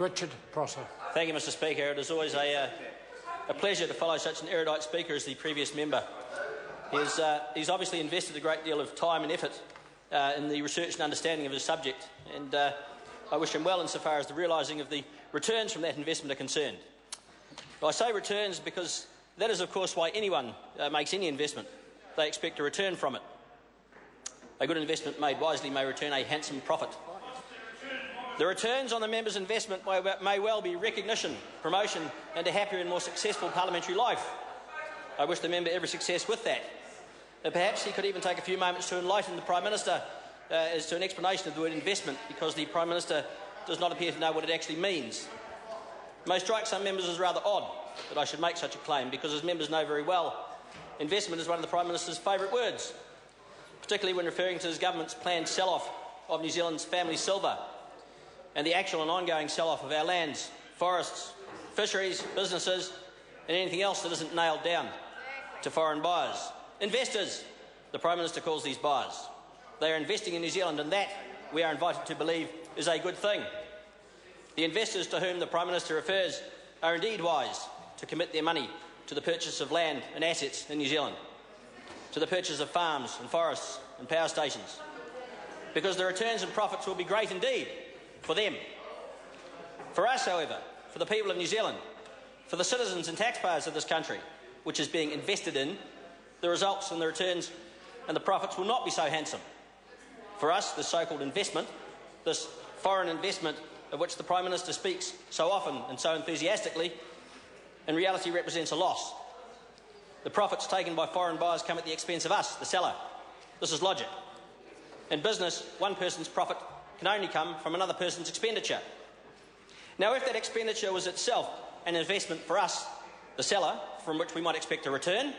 Richard Prosser. Thank you, Mr Speaker. It is always a pleasure to follow such an erudite speaker as the previous member. He's obviously invested a great deal of time and effort in the research and understanding of his subject, and I wish him well insofar as the realising of the returns from that investment are concerned. I say returns because that is, of course, why anyone makes any investment. They expect a return from it. A good investment made wisely may return a handsome profit. The returns on the member's investment may well be recognition, promotion and a happier and more successful parliamentary life. I wish the member every success with that. And perhaps he could even take a few moments to enlighten the Prime Minister as to an explanation of the word investment, because the Prime Minister does not appear to know what it actually means. It may strike some members as rather odd that I should make such a claim, because as members know very well, investment is one of the Prime Minister's favourite words, particularly when referring to his government's planned sell-off of New Zealand's family silver and the actual and ongoing sell-off of our lands, forests, fisheries, businesses and anything else that isn't nailed down to foreign buyers. Investors, the Prime Minister calls these buyers. They are investing in New Zealand, and that, we are invited to believe, is a good thing. The investors to whom the Prime Minister refers are indeed wise to commit their money to the purchase of land and assets in New Zealand, to the purchase of farms and forests and power stations, because the returns and profits will be great indeed for them. For us, however, for the people of New Zealand, for the citizens and taxpayers of this country, which is being invested in, the results and the returns and the profits will not be so handsome. For us, this so-called investment, this foreign investment of which the Prime Minister speaks so often and so enthusiastically, in reality represents a loss. The profits taken by foreign buyers come at the expense of us, the seller. This is logic. In business, one person's profit can only come from another person's expenditure. Now, if that expenditure was itself an investment for us, the seller, from which we might expect a return,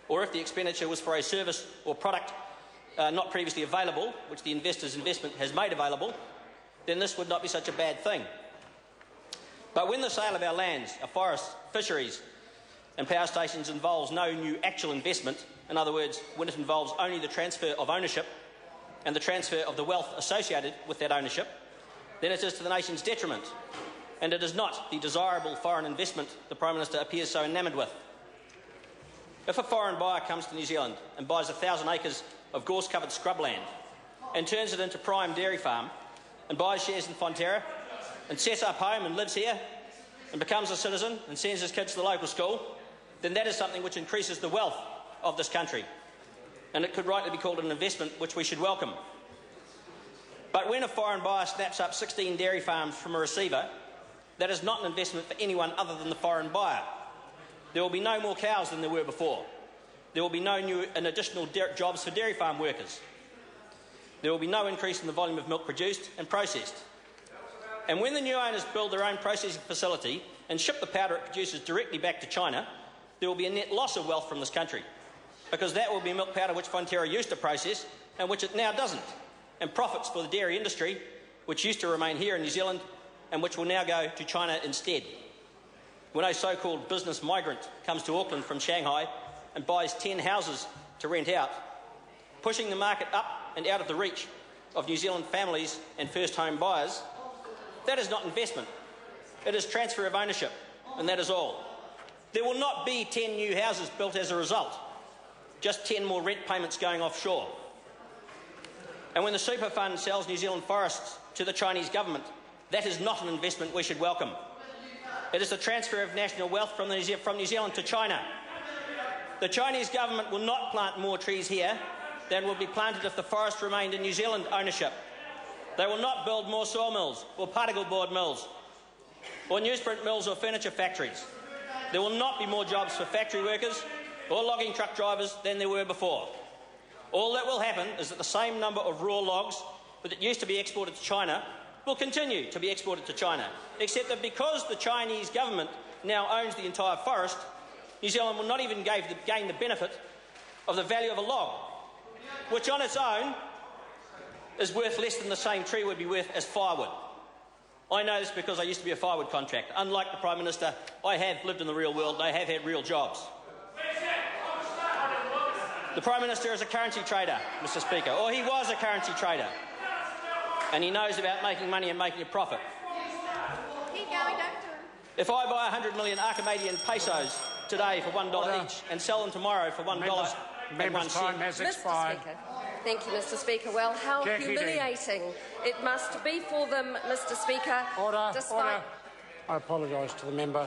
or if the expenditure was for a service or product not previously available, which the investor's investment has made available, then this would not be such a bad thing. But when the sale of our lands, our forests, fisheries and power stations involves no new actual investment, in other words, when it involves only the transfer of ownership and the transfer of the wealth associated with that ownership, then it is to the nation's detriment, and it is not the desirable foreign investment the Prime Minister appears so enamoured with. If a foreign buyer comes to New Zealand and buys 1,000 acres of gorse-covered scrubland and turns it into prime dairy farm and buys shares in Fonterra and sets up home and lives here and becomes a citizen and sends his kids to the local school, then that is something which increases the wealth of this country, and it could rightly be called an investment which we should welcome. But when a foreign buyer snaps up 16 dairy farms from a receiver, that is not an investment for anyone other than the foreign buyer. There will be no more cows than there were before. There will be no new and additional jobs for dairy farm workers. There will be no increase in the volume of milk produced and processed. And when the new owners build their own processing facility and ship the powder it produces directly back to China, there will be a net loss of wealth from this country, because that will be milk powder which Fonterra used to process and which it now doesn't, and profits for the dairy industry, which used to remain here in New Zealand and which will now go to China instead. When a so-called business migrant comes to Auckland from Shanghai and buys 10 houses to rent out, pushing the market up and out of the reach of New Zealand families and first home buyers, that is not investment. It is transfer of ownership, and that is all. There will not be 10 new houses built as a result, just 10 more rent payments going offshore. And when the super fund sells New Zealand forests to the Chinese government, that is not an investment we should welcome. It is the transfer of national wealth from New Zealand to China. The Chinese government will not plant more trees here than would be planted if the forest remained in New Zealand ownership. They will not build more sawmills or particle board mills or newsprint mills or furniture factories. There will not be more jobs for factory workers or logging truck drivers than there were before. All that will happen is that the same number of raw logs that used to be exported to China will continue to be exported to China, except that because the Chinese government now owns the entire forest, New Zealand will not even gain the benefit of the value of a log, which on its own is worth less than the same tree would be worth as firewood. I know this because I used to be a firewood contractor. Unlike the Prime Minister, I have lived in the real world and I have had real jobs. The Prime Minister is a currency trader, Mr Speaker, or he was a currency trader, and he knows about making money and making a profit. If I buy 100 million Archimedean pesos today for $1 each and sell them tomorrow for $1 and 1 cent. Mr. Speaker. Thank you, Mr. Speaker. Well, how humiliating it must be for them, Mr. Speaker. Order. I apologise to the member.